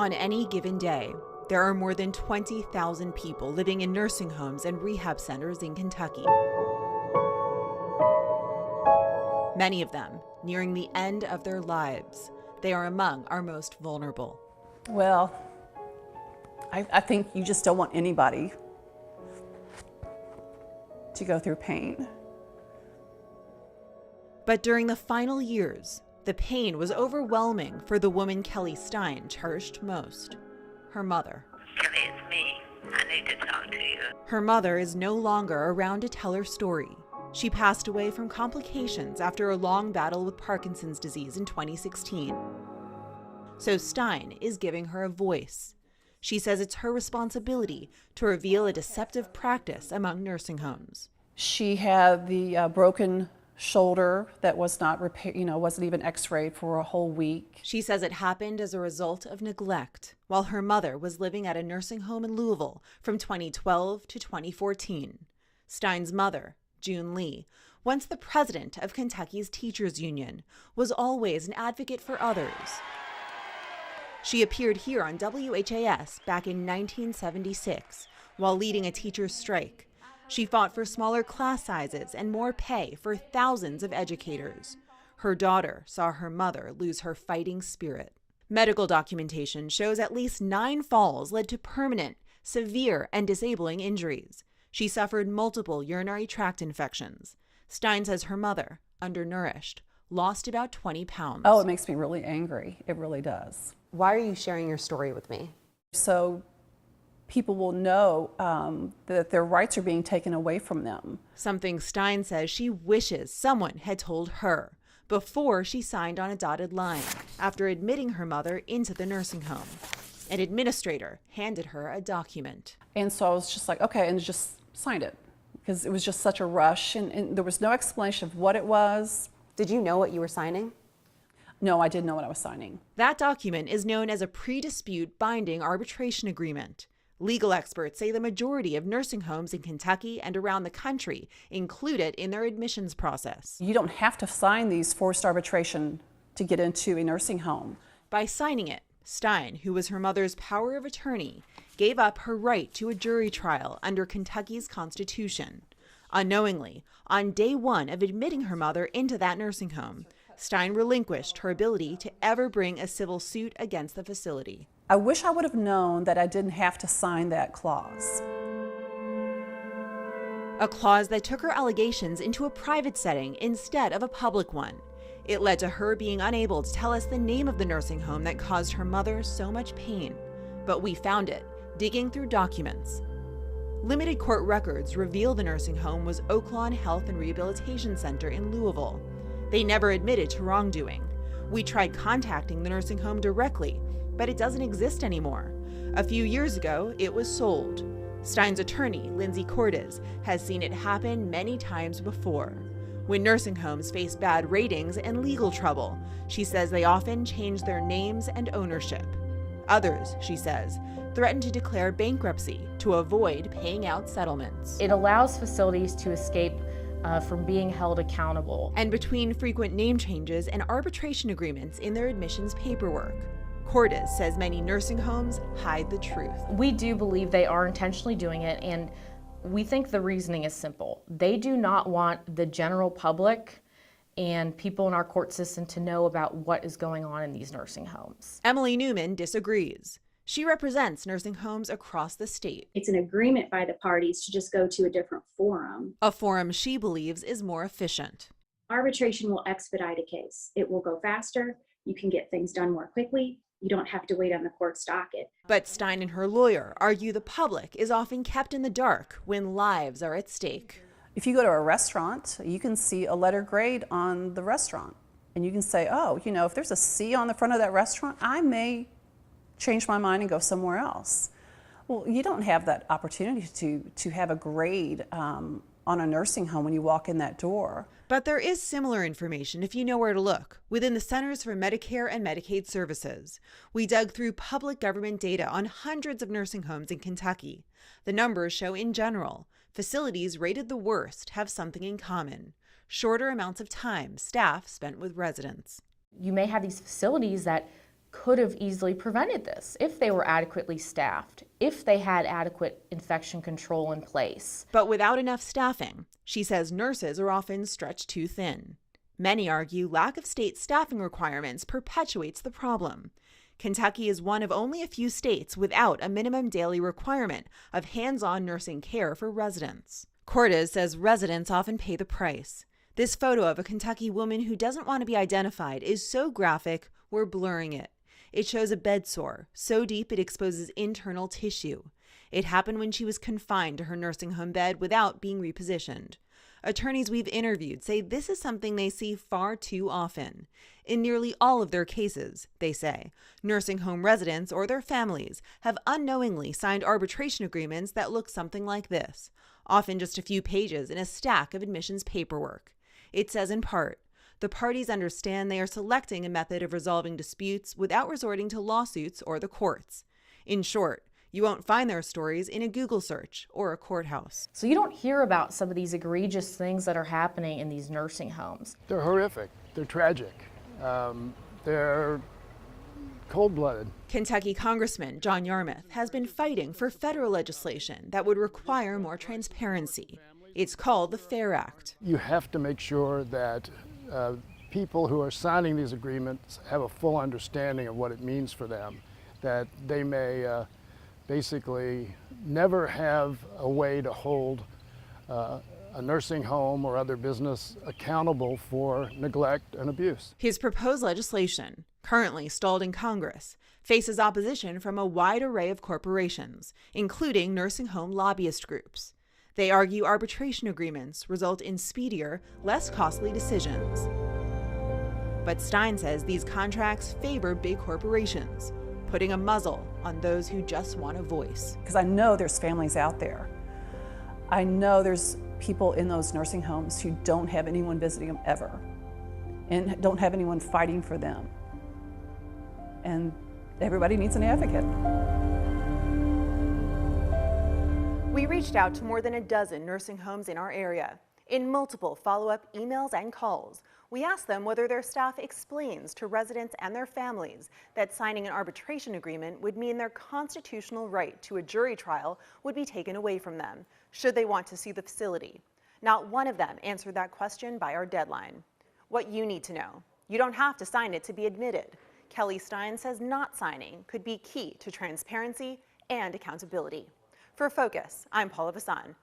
On any given day, there are more than 20,000 people living in nursing homes and rehab centers in Kentucky. Many of them nearing the end of their lives. They are among our most vulnerable. Well, I think you just don't want anybody to go through pain. But during the final years, the pain was overwhelming for the woman Kelly Stein cherished most, her mother. Kelly, it's me. I need to talk to you. Her mother is no longer around to tell her story. She passed away from complications after a long battle with Parkinson's disease in 2016. So Stein is giving her a voice. She says it's her responsibility to reveal a deceptive practice among nursing homes. She had the broken shoulder that was not repaired, wasn't even x-rayed for a whole week. She says it happened as a result of neglect while her mother was living at a nursing home in Louisville from 2012 to 2014. Stein's mother, June Lee, once the president of Kentucky's Teachers Union, was always an advocate for others. She appeared here on WHAS back in 1976 while leading a teacher's strike. She fought for smaller class sizes and more pay for thousands of educators. Her daughter saw her mother lose her fighting spirit. Medical documentation shows at least 9 falls led to permanent, severe, and disabling injuries. She suffered multiple urinary tract infections. Stein says her mother, undernourished, lost about 20 pounds. Oh, it makes me really angry. It really does. Why are you sharing your story with me? So people will know that their rights are being taken away from them. Something Stein says she wishes someone had told her before she signed on a dotted line after admitting her mother into the nursing home. An administrator handed her a document. And so I was just like, okay, and just signed it because it was just such a rush and there was no explanation of what it was. Did you know what you were signing? No, I didn't know what I was signing. That document is known as a pre-dispute binding arbitration agreement. Legal experts say the majority of nursing homes in Kentucky and around the country include it in their admissions process. You don't have to sign these forced arbitration to get into a nursing home. By signing it, Stein, who was her mother's power of attorney, gave up her right to a jury trial under Kentucky's Constitution. Unknowingly, on day 1 of admitting her mother into that nursing home, Stein relinquished her ability to ever bring a civil suit against the facility. I wish I would have known that I didn't have to sign that clause. A clause that took her allegations into a private setting instead of a public one. It led to her being unable to tell us the name of the nursing home that caused her mother so much pain. But we found it, digging through documents. Limited court records reveal the nursing home was Oaklawn Health and Rehabilitation Center in Louisville. They never admitted to wrongdoing. We tried contacting the nursing home directly, but it doesn't exist anymore. A few years ago, it was sold. Stein's attorney, Lindsay Cordes, has seen it happen many times before. When nursing homes face bad ratings and legal trouble, she says they often change their names and ownership. Others, she says, threaten to declare bankruptcy to avoid paying out settlements. It allows facilities to escape from being held accountable. And between frequent name changes and arbitration agreements in their admissions paperwork, Cordes says many nursing homes hide the truth. We do believe they are intentionally doing it, and we think the reasoning is simple. They do not want the general public and people in our court system to know about what is going on in these nursing homes. Emily Newman disagrees. She represents nursing homes across the state. It's an agreement by the parties to just go to a different forum. A forum she believes is more efficient. Arbitration will expedite a case. It will go faster. You can get things done more quickly. You don't have to wait on the court's docket. But Stein and her lawyer argue the public is often kept in the dark when lives are at stake. If you go to a restaurant, you can see a letter grade on the restaurant. And you can say, oh, if there's a C on the front of that restaurant, I may change my mind and go somewhere else. Well, you don't have that opportunity to have a grade on a nursing home when you walk in that door. But there is similar information if you know where to look within the Centers for Medicare and Medicaid Services. We dug through public government data on hundreds of nursing homes in Kentucky. The numbers show in general, facilities rated the worst have something in common: shorter amounts of time staff spent with residents. You may have these facilities that could have easily prevented this if they were adequately staffed, if they had adequate infection control in place. But without enough staffing, she says nurses are often stretched too thin. Many argue lack of state staffing requirements perpetuates the problem. Kentucky is one of only a few states without a minimum daily requirement of hands-on nursing care for residents. Cordes says residents often pay the price. This photo of a Kentucky woman who doesn't want to be identified is so graphic, we're blurring it. It shows a bed sore, so deep it exposes internal tissue. It happened when she was confined to her nursing home bed without being repositioned. Attorneys we've interviewed say this is something they see far too often. In nearly all of their cases, they say, nursing home residents or their families have unknowingly signed arbitration agreements that look something like this, often just a few pages in a stack of admissions paperwork. It says in part, the parties understand they are selecting a method of resolving disputes without resorting to lawsuits or the courts. In short, you won't find their stories in a Google search or a courthouse. So you don't hear about some of these egregious things that are happening in these nursing homes. They're horrific. They're tragic. They're cold-blooded. Kentucky Congressman John Yarmouth has been fighting for federal legislation that would require more transparency. It's called the FAIR Act. You have to make sure that people who are signing these agreements have a full understanding of what it means for them, that they may basically never have a way to hold a nursing home or other business accountable for neglect and abuse. His proposed legislation, currently stalled in Congress, faces opposition from a wide array of corporations, including nursing home lobbyist groups. They argue arbitration agreements result in speedier, less costly decisions. But Stein says these contracts favor big corporations, putting a muzzle on those who just want a voice. Because I know there's families out there. I know there's people in those nursing homes who don't have anyone visiting them ever and don't have anyone fighting for them. And everybody needs an advocate. We reached out to more than a dozen nursing homes in our area. In multiple follow-up emails and calls, we asked them whether their staff explains to residents and their families that signing an arbitration agreement would mean their constitutional right to a jury trial would be taken away from them, should they want to see the facility. Not one of them answered that question by our deadline. What you need to know: you don't have to sign it to be admitted. Kelly Stein says not signing could be key to transparency and accountability. For Focus, I'm Paula Vasan.